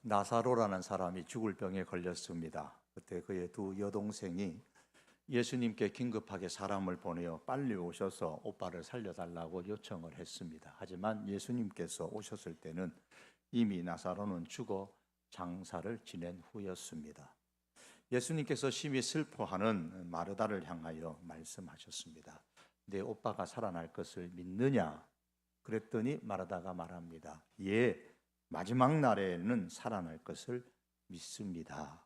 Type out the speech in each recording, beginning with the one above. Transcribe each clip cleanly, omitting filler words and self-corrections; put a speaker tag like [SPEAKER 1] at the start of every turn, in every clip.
[SPEAKER 1] 나사로라는 사람이 죽을 병에 걸렸습니다. 그때 그의 두 여동생이 예수님께 긴급하게 사람을 보내어 빨리 오셔서 오빠를 살려달라고 요청을 했습니다. 하지만 예수님께서 오셨을 때는 이미 나사로는 죽어 장사를 지낸 후였습니다. 예수님께서 심히 슬퍼하는 마르다를 향하여 말씀하셨습니다. 내 오빠가 살아날 것을 믿느냐? 그랬더니 마르다가 말합니다. 예, 마지막 날에는 살아날 것을 믿습니다.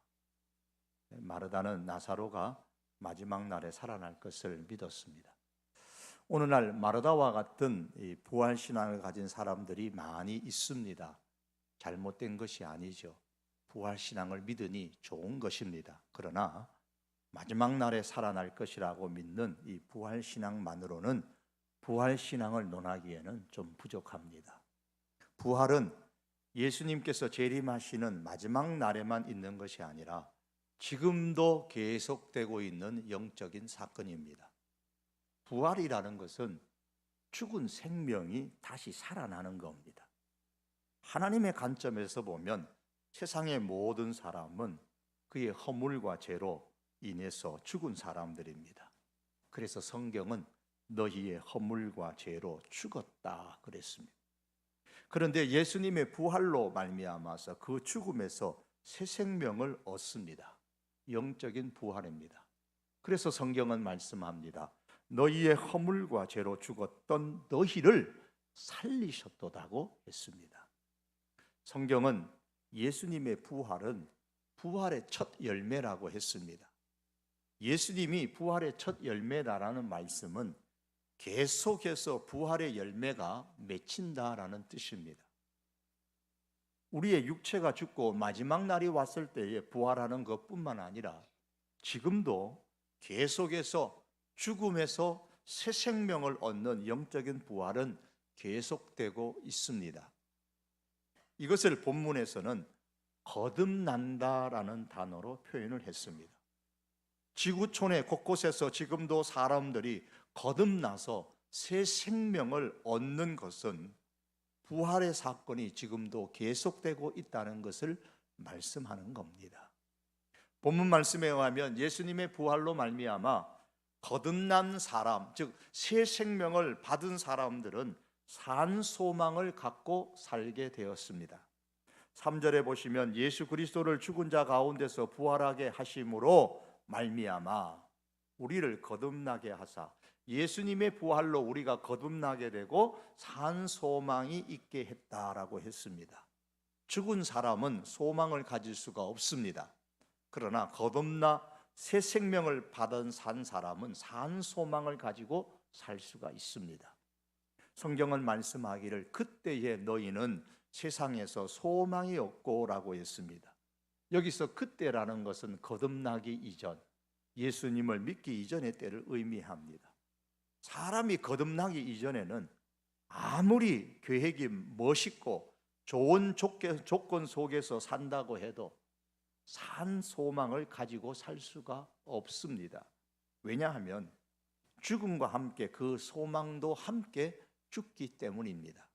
[SPEAKER 1] 마르다는 나사로가 마지막 날에 살아날 것을 믿었습니다. 오늘날 마르다와 같은 부활신앙을 가진 사람들이 많이 있습니다. 잘못된 것이 아니죠. 부활신앙을 믿으니 좋은 것입니다. 그러나 마지막 날에 살아날 것이라고 믿는 이 부활신앙만으로는 부활신앙을 논하기에는 좀 부족합니다. 부활은 예수님께서 재림하시는 마지막 날에만 있는 것이 아니라 지금도 계속되고 있는 영적인 사건입니다. 부활이라는 것은 죽은 생명이 다시 살아나는 겁니다. 하나님의 관점에서 보면 세상의 모든 사람은 그의 허물과 죄로 인해서 죽은 사람들입니다. 그래서 성경은 너희의 허물과 죄로 죽었다 그랬습니다. 그런데 예수님의 부활로 말미암아서 그 죽음에서 새 생명을 얻습니다. 영적인 부활입니다. 그래서 성경은 말씀합니다. 너희의 허물과 죄로 죽었던 너희를 살리셨도다고 했습니다. 성경은 예수님의 부활은 부활의 첫 열매라고 했습니다. 예수님이 부활의 첫 열매다라는 말씀은 계속해서 부활의 열매가 맺힌다라는 뜻입니다. 우리의 육체가 죽고 마지막 날이 왔을 때에 부활하는 것뿐만 아니라 지금도 계속해서 죽음에서 새 생명을 얻는 영적인 부활은 계속되고 있습니다. 이것을 본문에서는 거듭난다라는 단어로 표현을 했습니다. 지구촌의 곳곳에서 지금도 사람들이 거듭나서 새 생명을 얻는 것은 부활의 사건이 지금도 계속되고 있다는 것을 말씀하는 겁니다. 본문 말씀에 의하면 예수님의 부활로 말미암아 거듭난 사람, 즉 새 생명을 받은 사람들은 산 소망을 갖고 살게 되었습니다. 3절에 보시면 예수 그리스도를 죽은 자 가운데서 부활하게 하심으로 말미암아 우리를 거듭나게 하사, 예수님의 부활로 우리가 거듭나게 되고 산 소망이 있게 했다라고 했습니다. 죽은 사람은 소망을 가질 수가 없습니다. 그러나 거듭나 새 생명을 받은 산 사람은 산 소망을 가지고 살 수가 있습니다. 성경은 말씀하기를 그때에 너희는 세상에서 소망이 없고라고 했습니다. 여기서 그때라는 것은 거듭나기 이전, 예수님을 믿기 이전의 때를 의미합니다. 사람이 거듭나기 이전에는 아무리 계획이 멋있고 좋은 조건 속에서 산다고 해도 산 소망을 가지고 살 수가 없습니다. 왜냐하면 죽음과 함께 그 소망도 함께 죽기 때문입니다.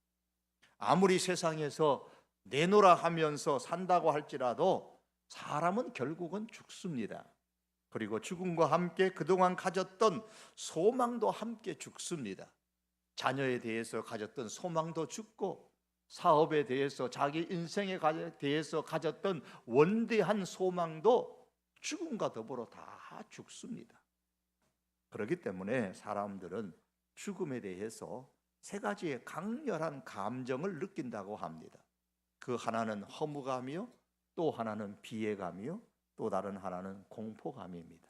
[SPEAKER 1] 아무리 세상에서 내노라 하면서 산다고 할지라도 사람은 결국은 죽습니다. 그리고 죽음과 함께 그동안 가졌던 소망도 함께 죽습니다. 자녀에 대해서 가졌던 소망도 죽고, 사업에 대해서 자기 인생에 대해서 가졌던 원대한 소망도 죽음과 더불어 다 죽습니다. 그렇기 때문에 사람들은 죽음에 대해서 세 가지의 강렬한 감정을 느낀다고 합니다. 그 하나는 허무감이요, 또 하나는 비애감이요, 또 다른 하나는 공포감입니다.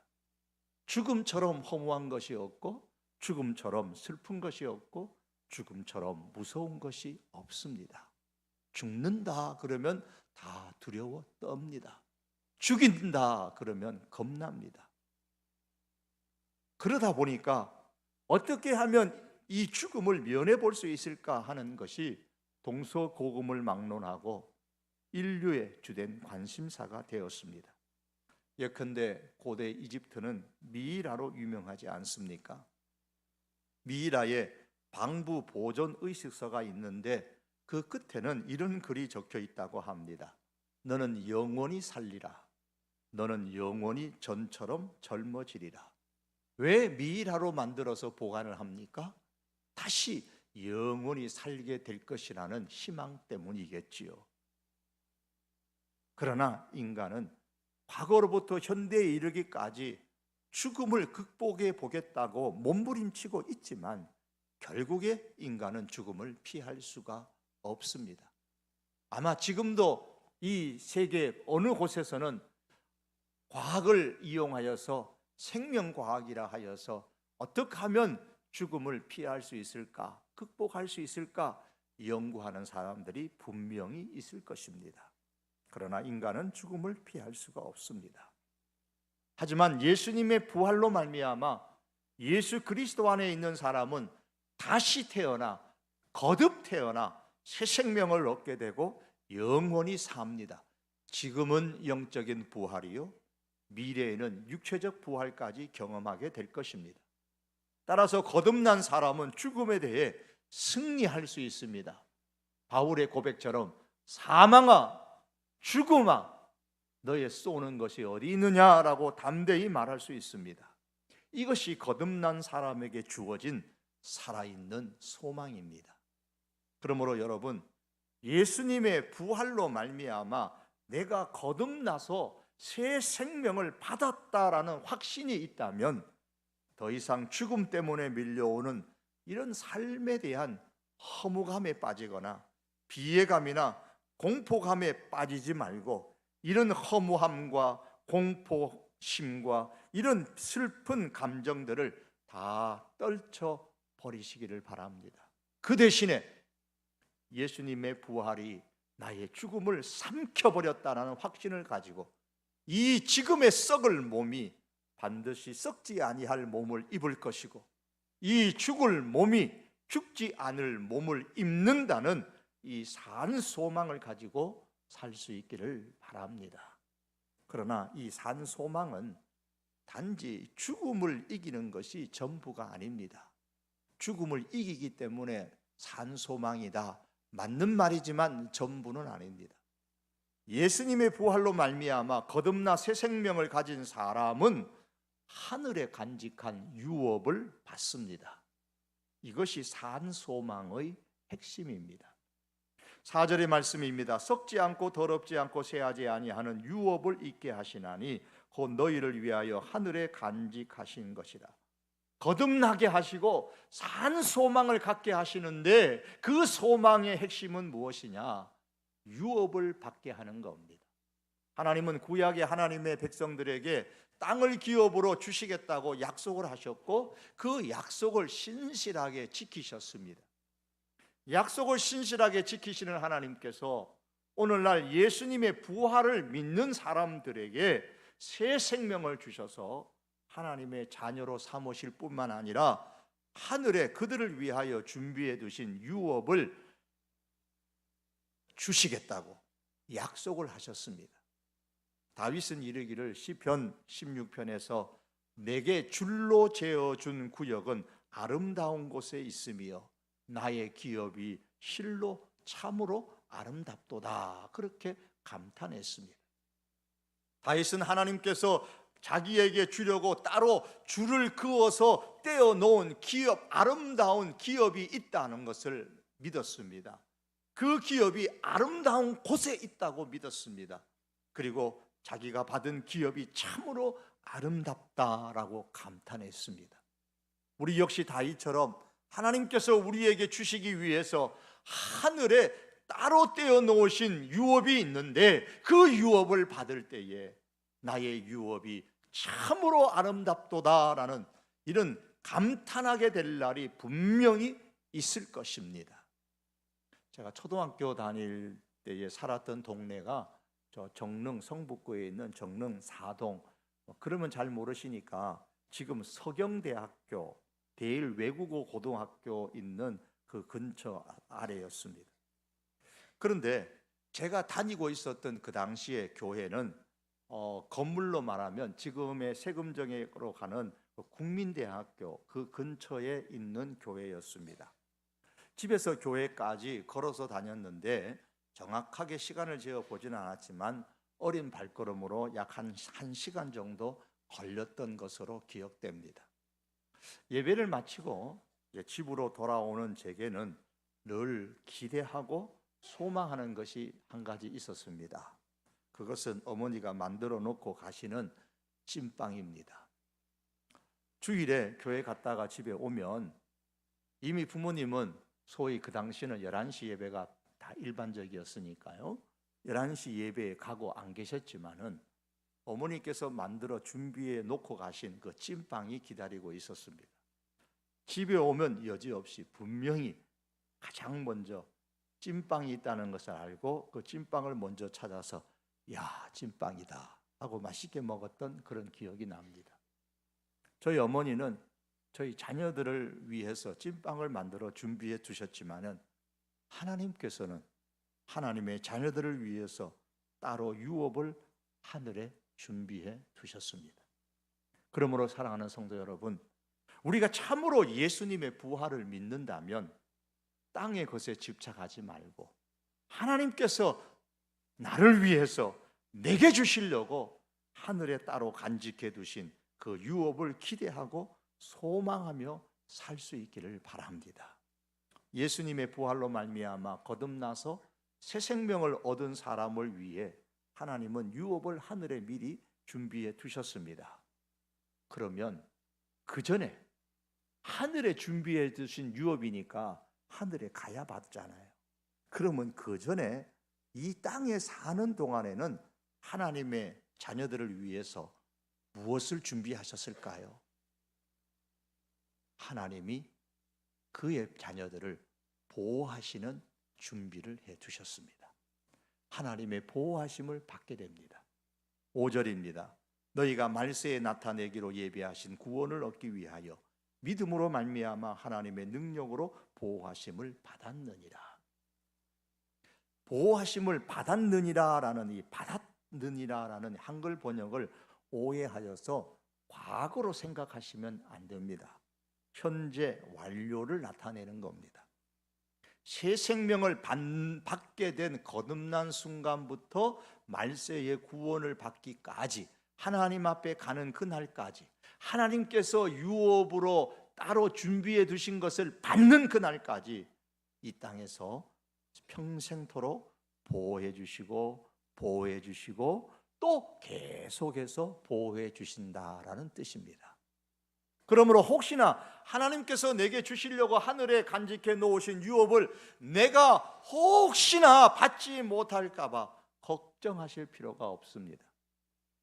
[SPEAKER 1] 죽음처럼 허무한 것이 없고, 죽음처럼 슬픈 것이 없고, 죽음처럼 무서운 것이 없습니다. 죽는다 그러면 다 두려워 떱니다. 죽인다 그러면 겁납니다. 그러다 보니까 어떻게 하면 이 죽음을 면해 볼 수 있을까 하는 것이 동서고금을 막론하고 인류의 주된 관심사가 되었습니다. 예컨대 고대 이집트는 미이라로 유명하지 않습니까? 미이라에 방부 보존 의식서가 있는데 그 끝에는 이런 글이 적혀 있다고 합니다. 너는 영원히 살리라. 너는 영원히 전처럼 젊어지리라. 왜 미일하로 만들어서 보관을 합니까? 다시 영원히 살게 될 것이라는 희망 때문이겠지요. 그러나 인간은 과거로부터 현대에 이르기까지 죽음을 극복해 보겠다고 몸부림치고 있지만 결국에 인간은 죽음을 피할 수가 없습니다. 아마 지금도 이 세계 어느 곳에서는 과학을 이용하여서 생명과학이라 하여서 어떻게 하면 죽음을 피할 수 있을까, 극복할 수 있을까 연구하는 사람들이 분명히 있을 것입니다. 그러나 인간은 죽음을 피할 수가 없습니다. 하지만 예수님의 부활로 말미암아 예수 그리스도 안에 있는 사람은 다시 태어나 거듭 태어나 새 생명을 얻게 되고 영원히 삽니다. 지금은 영적인 부활이요, 미래에는 육체적 부활까지 경험하게 될 것입니다. 따라서 거듭난 사람은 죽음에 대해 승리할 수 있습니다. 바울의 고백처럼 사망아, 죽음아, 너의 쏘는 것이 어디 있느냐라고 담대히 말할 수 있습니다. 이것이 거듭난 사람에게 주어진 살아있는 소망입니다. 그러므로 여러분, 예수님의 부활로 말미암아 내가 거듭나서 새 생명을 받았다라는 확신이 있다면 더 이상 죽음 때문에 밀려오는 이런 삶에 대한 허무감에 빠지거나 비애감이나 공포감에 빠지지 말고 이런 허무함과 공포심과 이런 슬픈 감정들을 다 떨쳐 버리시기를 바랍니다. 그 대신에 예수님의 부활이 나의 죽음을 삼켜버렸다는 확신을 가지고 이 지금의 썩을 몸이 반드시 썩지 아니할 몸을 입을 것이고 이 죽을 몸이 죽지 않을 몸을 입는다는 이 산 소망을 가지고 살 수 있기를 바랍니다. 그러나 이 산 소망은 단지 죽음을 이기는 것이 전부가 아닙니다. 죽음을 이기기 때문에 산 소망이다, 맞는 말이지만 전부는 아닙니다. 예수님의 부활로 말미암아 거듭나 새 생명을 가진 사람은 하늘에 간직한 유업을 받습니다. 이것이 산 소망의 핵심입니다. 4절의 말씀입니다. 썩지 않고 더럽지 않고 쇠하지 아니하는 유업을 있게 하시나니 곧 너희를 위하여 하늘에 간직하신 것이라. 거듭나게 하시고 산 소망을 갖게 하시는데 그 소망의 핵심은 무엇이냐? 유업을 받게 하는 겁니다. 하나님은 구약의 하나님의 백성들에게 땅을 기업으로 주시겠다고 약속을 하셨고 그 약속을 신실하게 지키셨습니다. 약속을 신실하게 지키시는 하나님께서 오늘날 예수님의 부활을 믿는 사람들에게 새 생명을 주셔서 하나님의 자녀로 삼으실 뿐만 아니라 하늘에 그들을 위하여 준비해 두신 유업을 주시겠다고 약속을 하셨습니다. 다윗은 이르기를 시편 16편에서 내게 줄로 재어준 구역은 아름다운 곳에 있으며 나의 기업이 실로 참으로 아름답도다, 그렇게 감탄했습니다. 다윗은 하나님께서 자기에게 주려고 따로 줄을 그어서 떼어 놓은 기업, 아름다운 기업이 있다는 것을 믿었습니다. 그 기업이 아름다운 곳에 있다고 믿었습니다. 그리고 자기가 받은 기업이 참으로 아름답다라고 감탄했습니다. 우리 역시 다윗처럼 하나님께서 우리에게 주시기 위해서 하늘에 따로 떼어 놓으신 유업이 있는데 그 유업을 받을 때에 나의 유업이 참으로 아름답도다라는 이런 감탄하게 될 날이 분명히 있을 것입니다. 제가 초등학교 다닐 때에 살았던 동네가 저 정릉 성북구에 있는 정릉 4동, 그러면 잘 모르시니까 지금 서경대학교 대일 외국어 고등학교 있는 그 근처 아래였습니다. 그런데 제가 다니고 있었던 그 당시의 교회는 건물로 말하면 지금의 세금정으로 가는 국민대학교 그 근처에 있는 교회였습니다. 집에서 교회까지 걸어서 다녔는데 정확하게 시간을 재어 보지는 않았지만 어린 발걸음으로 약 한 1시간 정도 걸렸던 것으로 기억됩니다. 예배를 마치고 이제 집으로 돌아오는 제게는 늘 기대하고 소망하는 것이 한 가지 있었습니다. 그것은 어머니가 만들어 놓고 가시는 찐빵입니다. 주일에 교회 갔다가 집에 오면 이미 부모님은 소위 그 당시는 11시 예배가 다 일반적이었으니까요, 11시 예배에 가고 안 계셨지만은 어머니께서 만들어 준비해 놓고 가신 그 찐빵이 기다리고 있었습니다. 집에 오면 여지없이 분명히 가장 먼저 찐빵이 있다는 것을 알고 그 찐빵을 먼저 찾아서 야, 찐빵이다 하고 맛있게 먹었던 그런 기억이 납니다. 저희 어머니는 저희 자녀들을 위해서 찐빵을 만들어 준비해 두셨지만은 하나님께서는 하나님의 자녀들을 위해서 따로 유업을 하늘에 준비해 두셨습니다. 그러므로 사랑하는 성도 여러분, 우리가 참으로 예수님의 부활을 믿는다면 땅의 것에 집착하지 말고 하나님께서 나를 위해서 내게 주시려고 하늘에 따로 간직해 두신 그 유업을 기대하고 소망하며 살 수 있기를 바랍니다. 예수님의 부활로 말미암아 거듭나서 새 생명을 얻은 사람을 위해 하나님은 유업을 하늘에 미리 준비해 두셨습니다. 그러면 그 전에 하늘에 준비해 두신 유업이니까 하늘에 가야 받잖아요. 그러면 그 전에 이 땅에 사는 동안에는 하나님의 자녀들을 위해서 무엇을 준비하셨을까요? 하나님이 그의 자녀들을 보호하시는 준비를 해 두셨습니다. 하나님의 보호하심을 받게 됩니다. 5절입니다. 너희가 말세에 나타내기로 예비하신 구원을 얻기 위하여 믿음으로 말미암아 하나님의 능력으로 보호하심을 받았느니라. 보호하심을 받았느니라라는 이 받았느니라라는 한글 번역을 오해하여서 과거로 생각하시면 안 됩니다. 현재 완료를 나타내는 겁니다. 새 생명을 받게 된 거듭난 순간부터 말세의 구원을 받기까지 하나님 앞에 가는 그날까지 하나님께서 유업으로 따로 준비해 두신 것을 받는 그날까지 이 땅에서 평생토록 보호해 주시고 또 계속해서 보호해 주신다라는 뜻입니다. 그러므로 혹시나 하나님께서 내게 주시려고 하늘에 간직해 놓으신 유업을 내가 혹시나 받지 못할까 봐 걱정하실 필요가 없습니다.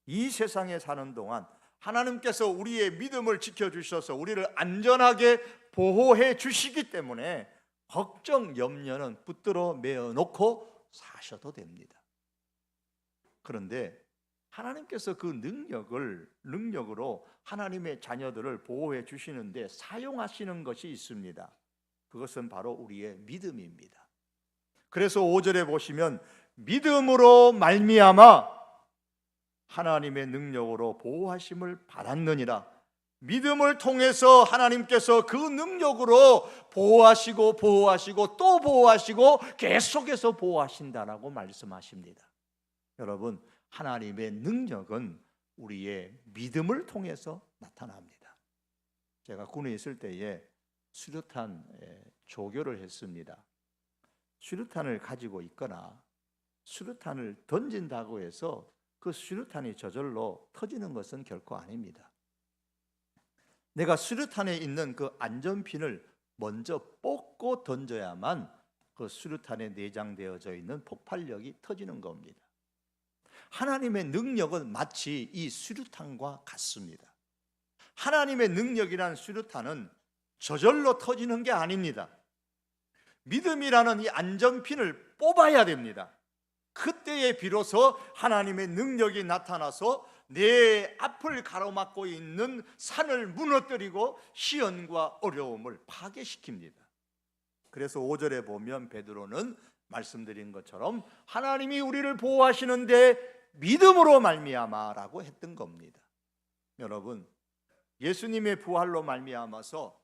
[SPEAKER 1] 이 세상에 사는 동안 하나님께서 우리의 믿음을 지켜주셔서 우리를 안전하게 보호해 주시기 때문에 걱정, 염려는 붙들어 매어 놓고 사셔도 됩니다. 그런데 하나님께서 그 능력으로 하나님의 자녀들을 보호해 주시는데 사용하시는 것이 있습니다. 그것은 바로 우리의 믿음입니다. 그래서 5절에 보시면 믿음으로 말미암아 하나님의 능력으로 보호하심을 받았느니라. 믿음을 통해서 하나님께서 그 능력으로 보호하시고 또 보호하시고 계속해서 보호하신다라고 말씀하십니다. 여러분, 하나님의 능력은 우리의 믿음을 통해서 나타납니다. 제가 군에 있을 때에 수류탄 조교를 했습니다. 수류탄을 가지고 있거나 수류탄을 던진다고 해서 그 수류탄이 저절로 터지는 것은 결코 아닙니다. 내가 수류탄에 있는 그 안전핀을 먼저 뽑고 던져야만 그 수류탄에 내장되어져 있는 폭발력이 터지는 겁니다. 하나님의 능력은 마치 이 수류탄과 같습니다. 하나님의 능력이란 수류탄은 저절로 터지는 게 아닙니다. 믿음이라는 이 안전핀을 뽑아야 됩니다. 그때에 비로소 하나님의 능력이 나타나서 내 앞을 가로막고 있는 산을 무너뜨리고 시련과 어려움을 파괴시킵니다. 그래서 5절에 보면 베드로는 말씀드린 것처럼 하나님이 우리를 보호하시는데 믿음으로 말미암아라고 했던 겁니다. 여러분, 예수님의 부활로 말미암아서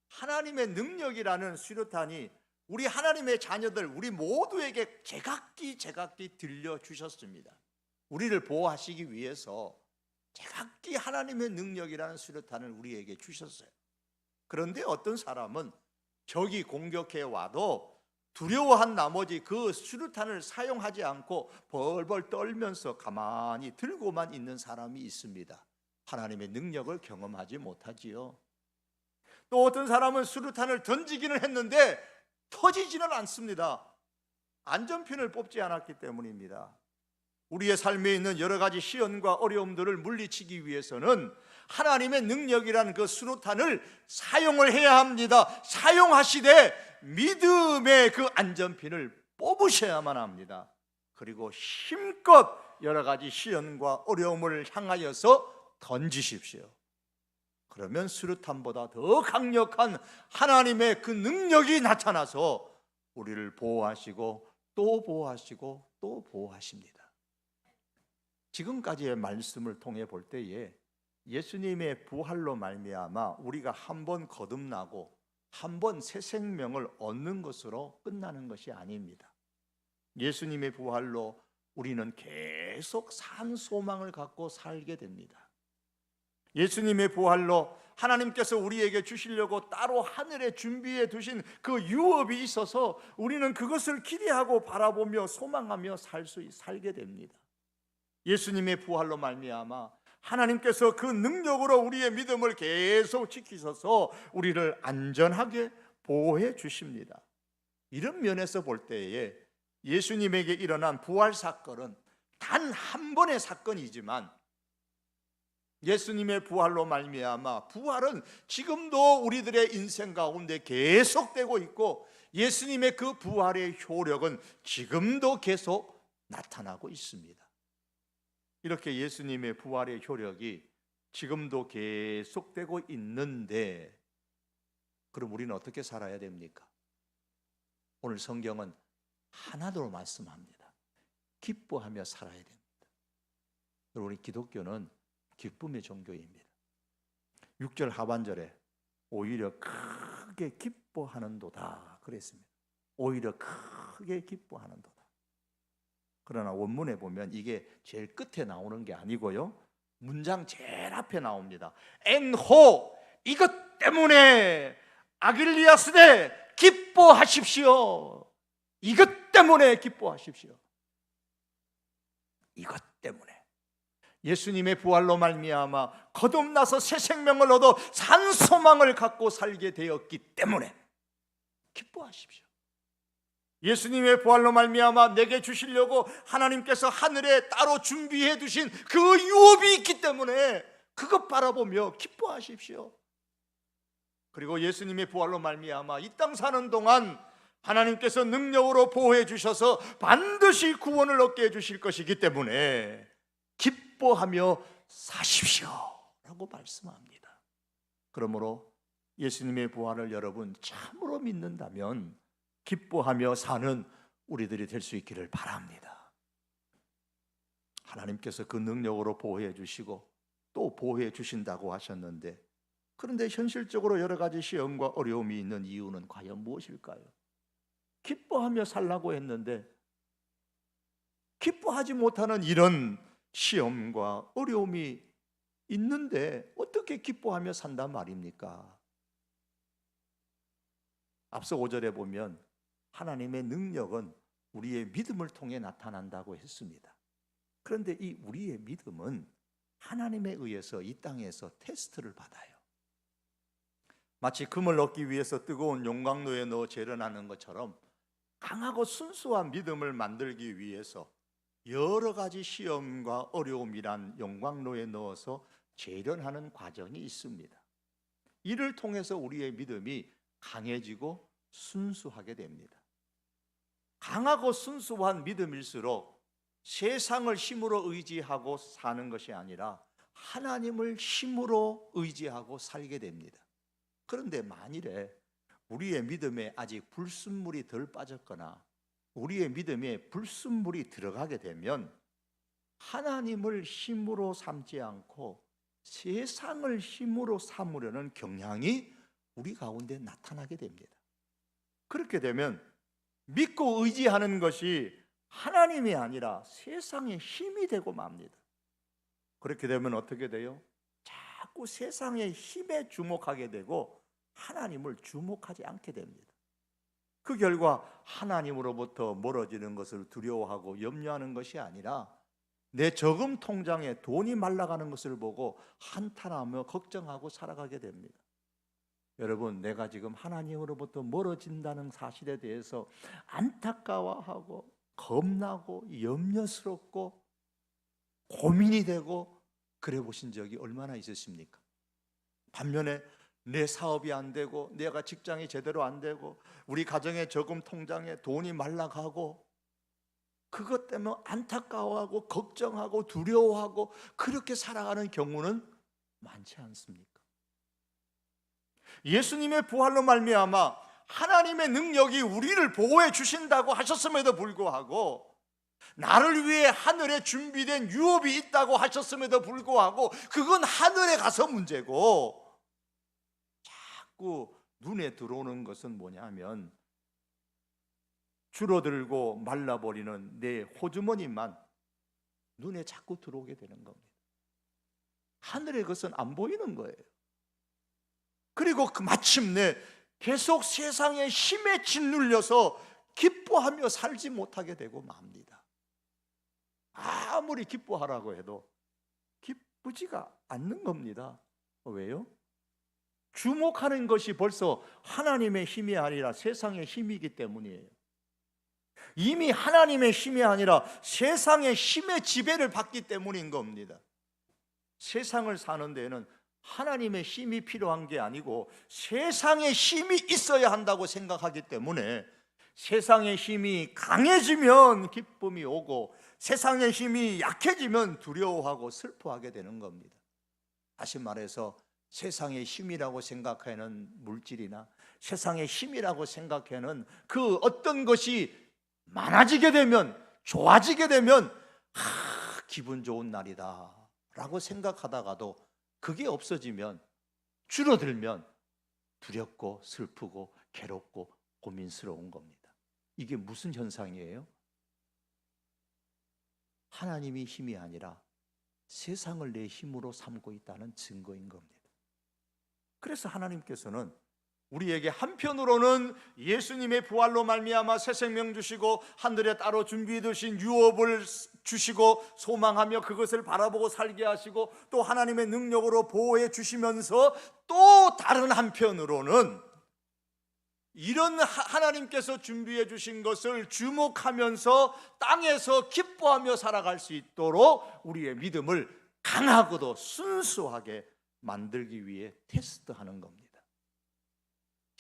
[SPEAKER 1] 하나님의 능력이라는 수류탄이 우리 하나님의 자녀들, 우리 모두에게 제각기 들려주셨습니다. 우리를 보호하시기 위해서 제각기 하나님의 능력이라는 수류탄을 우리에게 주셨어요. 그런데 어떤 사람은 적이 공격해 와도 두려워한 나머지 그 수류탄을 사용하지 않고 벌벌 떨면서 가만히 들고만 있는 사람이 있습니다. 하나님의 능력을 경험하지 못하지요. 또 어떤 사람은 수류탄을 던지기는 했는데 터지지는 않습니다. 안전핀을 뽑지 않았기 때문입니다. 우리의 삶에 있는 여러 가지 시련과 어려움들을 물리치기 위해서는 하나님의 능력이라는 그 수류탄을 사용을 해야 합니다. 사용하시되 믿음의 그 안전핀을 뽑으셔야만 합니다. 그리고 힘껏 여러 가지 시련과 어려움을 향하여서 던지십시오. 그러면 수류탄보다 더 강력한 하나님의 그 능력이 나타나서 우리를 보호하시고 또 보호하시고 또 보호하십니다. 지금까지의 말씀을 통해 볼 때에 예수님의 부활로 말미암아 우리가 한 번 거듭나고 한 번 새 생명을 얻는 것으로 끝나는 것이 아닙니다. 예수님의 부활로 우리는 계속 산 소망을 갖고 살게 됩니다. 예수님의 부활로 하나님께서 우리에게 주시려고 따로 하늘에 준비해 두신 그 유업이 있어서 우리는 그것을 기대하고 바라보며 소망하며 살게 됩니다. 예수님의 부활로 말미암아 하나님께서 그 능력으로 우리의 믿음을 계속 지키셔서 우리를 안전하게 보호해 주십니다. 이런 면에서 볼 때에 예수님에게 일어난 부활 사건은 단 한 번의 사건이지만 예수님의 부활로 말미암아 부활은 지금도 우리들의 인생 가운데 계속되고 있고 예수님의 그 부활의 효력은 지금도 계속 나타나고 있습니다. 이렇게 예수님의 부활의 효력이 지금도 계속되고 있는데 그럼 우리는 어떻게 살아야 됩니까? 오늘 성경은 하나로 말씀합니다. 기뻐하며 살아야 됩니다. 우리 기독교는 기쁨의 종교입니다. 6절 하반절에 오히려 크게 기뻐하는도다 그랬습니다. 오히려 크게 기뻐하는도다. 그러나 원문에 보면 이게 제일 끝에 나오는 게 아니고요, 문장 제일 앞에 나옵니다. 엔호, 이것 때문에 아길리아스되 기뻐하십시오. 이것 때문에 기뻐하십시오. 이것 때문에 예수님의 부활로 말미암아 거듭나서 새 생명을 얻어 산 소망을 갖고 살게 되었기 때문에 기뻐하십시오. 예수님의 부활로 말미암아 내게 주시려고 하나님께서 하늘에 따로 준비해 두신 그 유업이 있기 때문에 그것 바라보며 기뻐하십시오. 그리고 예수님의 부활로 말미암아 이 땅 사는 동안 하나님께서 능력으로 보호해 주셔서 반드시 구원을 얻게 해 주실 것이기 때문에 기뻐하며 사십시오 라고 말씀합니다. 그러므로 예수님의 부활을 여러분 참으로 믿는다면 기뻐하며 사는 우리들이 될 수 있기를 바랍니다. 하나님께서 그 능력으로 보호해 주시고 또 보호해 주신다고 하셨는데, 그런데 현실적으로 여러 가지 시험과 어려움이 있는 이유는 과연 무엇일까요? 기뻐하며 살라고 했는데 기뻐하지 못하는 이런 시험과 어려움이 있는데 어떻게 기뻐하며 산단 말입니까? 앞서 5절에 보면 하나님의 능력은 우리의 믿음을 통해 나타난다고 했습니다. 그런데 이 우리의 믿음은 하나님에 의해서 이 땅에서 테스트를 받아요. 마치 금을 얻기 위해서 뜨거운 용광로에 넣어 재련하는 것처럼 강하고 순수한 믿음을 만들기 위해서 여러 가지 시험과 어려움이란 용광로에 넣어서 재련하는 과정이 있습니다. 이를 통해서 우리의 믿음이 강해지고 순수하게 됩니다. 강하고 순수한 믿음일수록 세상을 힘으로 의지하고 사는 것이 아니라 하나님을 힘으로 의지하고 살게 됩니다. 그런데 만일에 우리의 믿음에 아직 불순물이 덜 빠졌거나 우리의 믿음에 불순물이 들어가게 되면 하나님을 힘으로 삼지 않고 세상을 힘으로 삼으려는 경향이 우리 가운데 나타나게 됩니다. 그렇게 되면 믿고 의지하는 것이 하나님이 아니라 세상의 힘이 되고 맙니다. 그렇게 되면 어떻게 돼요? 자꾸 세상의 힘에 주목하게 되고 하나님을 주목하지 않게 됩니다. 그 결과 하나님으로부터 멀어지는 것을 두려워하고 염려하는 것이 아니라 내 저금 통장에 돈이 말라가는 것을 보고 한탄하며 걱정하고 살아가게 됩니다. 여러분, 내가 지금 하나님으로부터 멀어진다는 사실에 대해서 안타까워하고 겁나고 염려스럽고 고민이 되고 그래 보신 적이 얼마나 있으십니까? 반면에 내 사업이 안 되고 내가 직장이 제대로 안 되고 우리 가정의 저금 통장에 돈이 말라가고 그것 때문에 안타까워하고 걱정하고 두려워하고 그렇게 살아가는 경우는 많지 않습니까? 예수님의 부활로 말미암아 하나님의 능력이 우리를 보호해 주신다고 하셨음에도 불구하고 나를 위해 하늘에 준비된 유업이 있다고 하셨음에도 불구하고 그건 하늘에 가서 문제고 자꾸 눈에 들어오는 것은 뭐냐면 줄어들고 말라버리는 내 호주머니만 눈에 자꾸 들어오게 되는 겁니다. 하늘의 것은 안 보이는 거예요. 그리고 마침내 계속 세상의 힘에 짓눌려서 기뻐하며 살지 못하게 되고 맙니다. 아무리 기뻐하라고 해도 기쁘지가 않는 겁니다. 왜요? 주목하는 것이 벌써 하나님의 힘이 아니라 세상의 힘이기 때문이에요. 이미 하나님의 힘이 아니라 세상의 힘의 지배를 받기 때문인 겁니다. 세상을 사는 데에는 하나님의 힘이 필요한 게 아니고 세상의 힘이 있어야 한다고 생각하기 때문에 세상의 힘이 강해지면 기쁨이 오고 세상의 힘이 약해지면 두려워하고 슬퍼하게 되는 겁니다. 다시 말해서 세상의 힘이라고 생각하는 물질이나 세상의 힘이라고 생각하는 그 어떤 것이 많아지게 되면 좋아지게 되면 기분 좋은 날이다 라고 생각하다가도 그게 없어지면 줄어들면 두렵고 슬프고 괴롭고 고민스러운 겁니다. 이게 무슨 현상이에요? 하나님이 힘이 아니라 세상을 내 힘으로 삼고 있다는 증거인 겁니다. 그래서 하나님께서는 우리에게 한편으로는 예수님의 부활로 말미암아 새 생명 주시고 하늘에 따로 준비해 두신 유업을 주시고 소망하며 그것을 바라보고 살게 하시고 또 하나님의 능력으로 보호해 주시면서 또 다른 한편으로는 이런 하나님께서 준비해 주신 것을 주목하면서 땅에서 기뻐하며 살아갈 수 있도록 우리의 믿음을 강하고도 순수하게 만들기 위해 테스트하는 겁니다.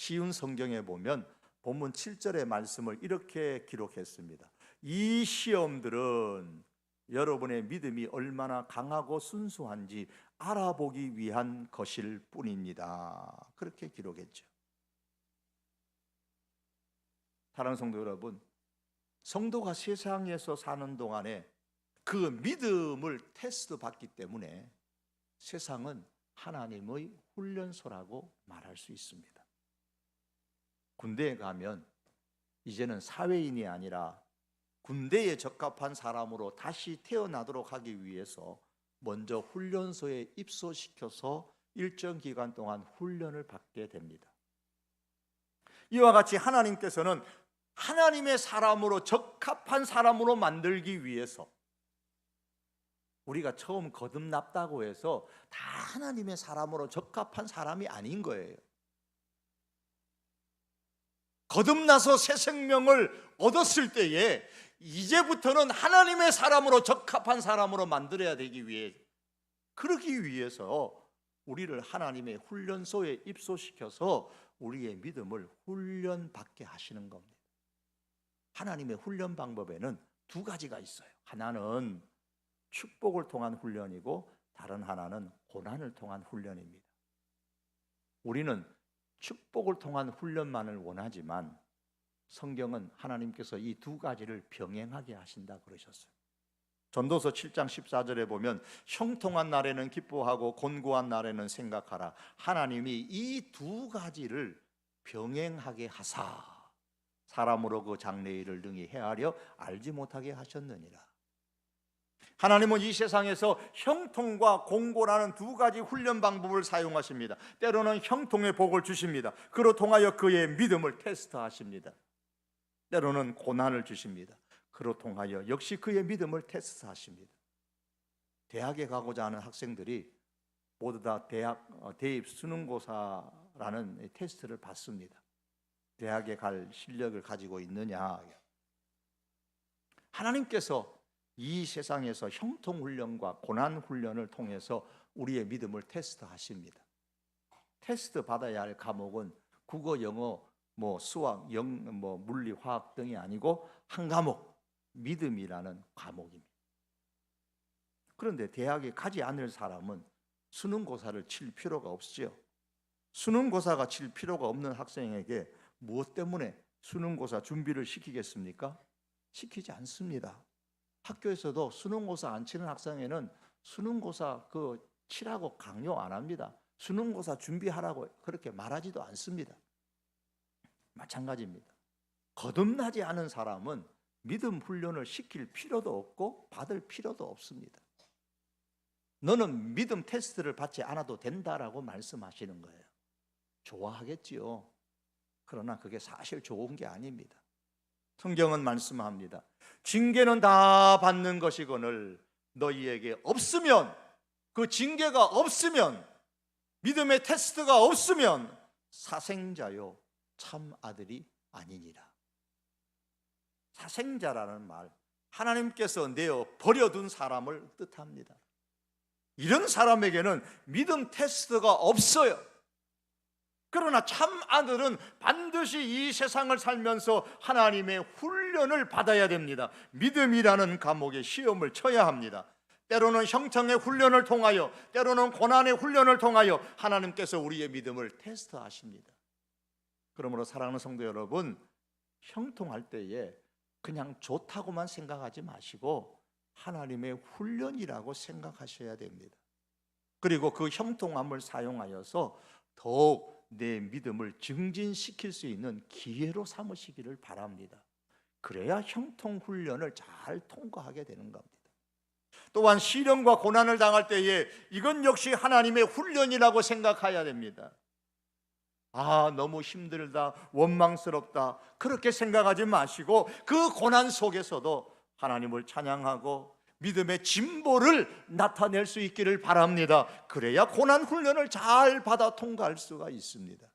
[SPEAKER 1] 쉬운 성경에 보면 본문 7절의 말씀을 이렇게 기록했습니다. 이 시험들은 여러분의 믿음이 얼마나 강하고 순수한지 알아보기 위한 것일 뿐입니다. 그렇게 기록했죠. 사랑하는 성도 여러분, 성도가 세상에서 사는 동안에 그 믿음을 테스트 받기 때문에 세상은 하나님의 훈련소라고 말할 수 있습니다. 군대에 가면 이제는 사회인이 아니라 군대에 적합한 사람으로 다시 태어나도록 하기 위해서 먼저 훈련소에 입소시켜서 일정 기간 동안 훈련을 받게 됩니다. 이와 같이 하나님께서는 하나님의 사람으로 적합한 사람으로 만들기 위해서 우리가 처음 거듭났다고 해서 다 하나님의 사람으로 적합한 사람이 아닌 거예요. 거듭나서 새 생명을 얻었을 때에 이제부터는 하나님의 사람으로 적합한 사람으로 만들어야 되기 위해 그러기 위해서 우리를 하나님의 훈련소에 입소시켜서 우리의 믿음을 훈련받게 하시는 겁니다. 하나님의 훈련 방법에는 두 가지가 있어요. 하나는 축복을 통한 훈련이고 다른 하나는 고난을 통한 훈련입니다. 우리는 축복을 통한 훈련만을 원하지만 성경은 하나님께서 이 두 가지를 병행하게 하신다 그러셨어요. 전도서 7장 14절에 보면 형통한 날에는 기뻐하고 곤고한 날에는 생각하라. 하나님이 이 두 가지를 병행하게 하사 사람으로 그 장래일을 능히 헤아려 알지 못하게 하셨느니라. 하나님은 이 세상에서 형통과 공고라는 두 가지 훈련 방법을 사용하십니다. 때로는 형통의 복을 주십니다. 그로 통하여 그의 믿음을 테스트하십니다. 때로는 고난을 주십니다. 그로 통하여 역시 그의 믿음을 테스트하십니다. 대학에 가고자 하는 학생들이 모두 다 대입 수능고사라는 테스트를 받습니다. 대학에 갈 실력을 가지고 있느냐. 하나님께서 이 세상에서 형통훈련과 고난훈련을 통해서 우리의 믿음을 테스트하십니다. 테스트 받아야 할 과목은 국어, 영어, 수학, 물리, 화학 등이 아니고 한 과목, 믿음이라는 과목입니다. 그런데 대학에 가지 않을 사람은 수능고사를 칠 필요가 없죠. 수능고사가 칠 필요가 없는 학생에게 무엇 때문에 수능고사 준비를 시키겠습니까? 시키지 않습니다. 학교에서도 수능고사 안 치는 학생에는 수능고사 치라고 강요 안 합니다. 수능고사 준비하라고 그렇게 말하지도 않습니다. 마찬가지입니다. 거듭나지 않은 사람은 믿음 훈련을 시킬 필요도 없고 받을 필요도 없습니다. 너는 믿음 테스트를 받지 않아도 된다라고 말씀하시는 거예요. 좋아하겠지요. 그러나 그게 사실 좋은 게 아닙니다. 성경은 말씀합니다. 징계는 다 받는 것이거늘 너희에게 없으면, 그 징계가 없으면, 믿음의 테스트가 없으면 사생자요 참 아들이 아니니라. 사생자라는 말, 하나님께서 내어 버려둔 사람을 뜻합니다. 이런 사람에게는 믿음 테스트가 없어요. 그러나 참 아들은 반드시 이 세상을 살면서 하나님의 훈련을 받아야 됩니다. 믿음이라는 과목에 시험을 쳐야 합니다. 때로는 형통의 훈련을 통하여, 때로는 고난의 훈련을 통하여 하나님께서 우리의 믿음을 테스트하십니다. 그러므로 사랑하는 성도 여러분, 형통할 때에 그냥 좋다고만 생각하지 마시고 하나님의 훈련이라고 생각하셔야 됩니다. 그리고 그 형통함을 사용하여서 더욱 내 믿음을 증진시킬 수 있는 기회로 삼으시기를 바랍니다. 그래야 형통 훈련을 잘 통과하게 되는 겁니다. 또한 시련과 고난을 당할 때에 이건 역시 하나님의 훈련이라고 생각해야 됩니다. 너무 힘들다, 원망스럽다, 그렇게 생각하지 마시고 그 고난 속에서도 하나님을 찬양하고 믿음의 진보를 나타낼 수 있기를 바랍니다. 그래야 고난 훈련을 잘 받아 통과할 수가 있습니다.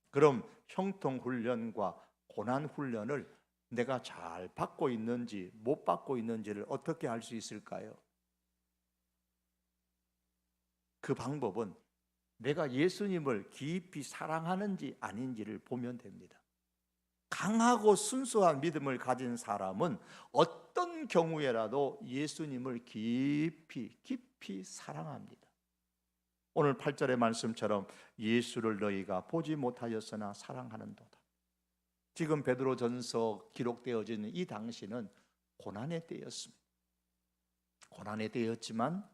[SPEAKER 1] 그럼 형통 훈련과 고난 훈련을 내가 잘 받고 있는지 못 받고 있는지를 어떻게 알 수 있을까요? 그 방법은 내가 예수님을 깊이 사랑하는지 아닌지를 보면 됩니다. 강하고 순수한 믿음을 가진 사람은 어떤 경우에라도 예수님을 깊이 사랑합니다. 오늘 8절의 말씀처럼 예수를 너희가 보지 못하였으나 사랑하는도다. 지금 베드로전서 기록되어진 이 당시는 고난의 때였습니다. 고난의 때였지만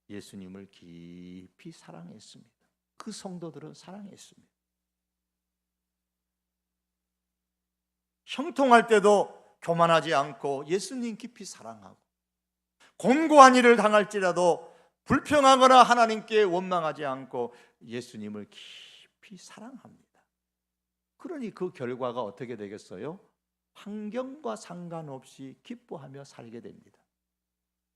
[SPEAKER 1] 예수님을 깊이 사랑했습니다. 그 성도들은 사랑했습니다. 형통할 때도 교만하지 않고 예수님 깊이 사랑하고, 곤고한 일을 당할지라도 불평하거나 하나님께 원망하지 않고 예수님을 깊이 사랑합니다. 그러니 그 결과가 어떻게 되겠어요? 환경과 상관없이 기뻐하며 살게 됩니다.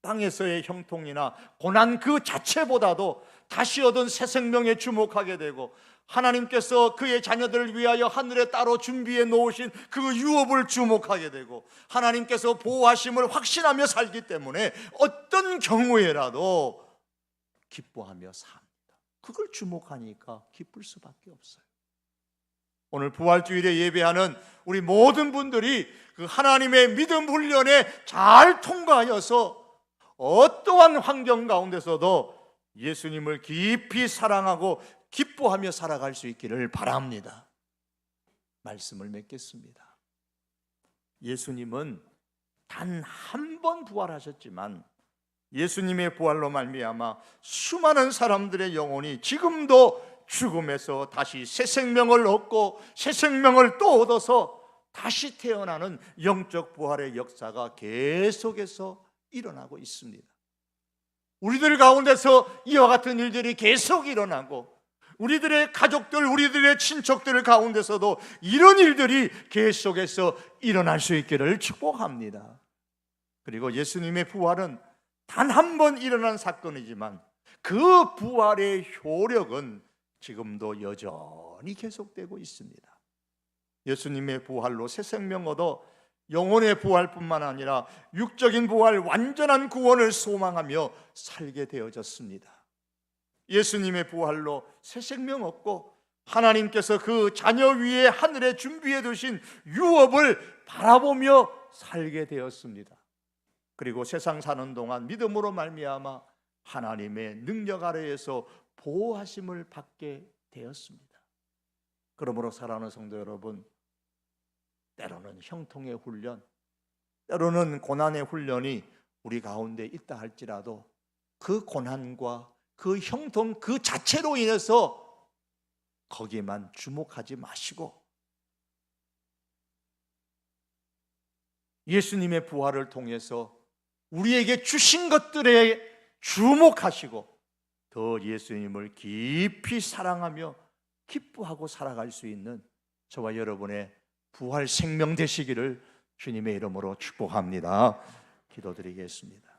[SPEAKER 1] 땅에서의 형통이나 고난 그 자체보다도 다시 얻은 새 생명에 주목하게 되고, 하나님께서 그의 자녀들을 위하여 하늘에 따로 준비해 놓으신 그 유업을 주목하게 되고, 하나님께서 보호하심을 확신하며 살기 때문에 어떤 경우에라도 기뻐하며 삽니다. 그걸 주목하니까 기쁠 수밖에 없어요. 오늘 부활주일에 예배하는 우리 모든 분들이 그 하나님의 믿음 훈련에 잘 통과하여서 어떠한 환경 가운데서도 예수님을 깊이 사랑하고 기뻐하며 살아갈 수 있기를 바랍니다. 말씀을 맺겠습니다. 예수님은 단 한 번 부활하셨지만 예수님의 부활로 말미암아 수많은 사람들의 영혼이 지금도 죽음에서 다시 새 생명을 얻고 새 생명을 또 얻어서 다시 태어나는 영적 부활의 역사가 계속해서 일어나고 있습니다. 우리들 가운데서 이와 같은 일들이 계속 일어나고, 우리들의 가족들, 우리들의 친척들 가운데서도 이런 일들이 계속해서 일어날 수 있기를 축복합니다. 그리고 예수님의 부활은 단 한 번 일어난 사건이지만 그 부활의 효력은 지금도 여전히 계속되고 있습니다. 예수님의 부활로 새 생명 얻어 영혼의 부활뿐만 아니라 육적인 부활, 완전한 구원을 소망하며 살게 되어졌습니다. 예수님의 부활로 새 생명 얻고 하나님께서 그 자녀 위에 하늘에 준비해 두신 유업을 바라보며 살게 되었습니다. 그리고 세상 사는 동안 믿음으로 말미암아 하나님의 능력 아래에서 보호하심을 받게 되었습니다. 그러므로 사랑하는 성도 여러분, 때로는 형통의 훈련, 때로는 고난의 훈련이 우리 가운데 있다 할지라도 그 고난과 그 형통 그 자체로 인해서 거기에만 주목하지 마시고 예수님의 부활을 통해서 우리에게 주신 것들에 주목하시고 더 예수님을 깊이 사랑하며 기뻐하고 살아갈 수 있는 저와 여러분의 부활 생명 되시기를 주님의 이름으로 축복합니다. 기도드리겠습니다.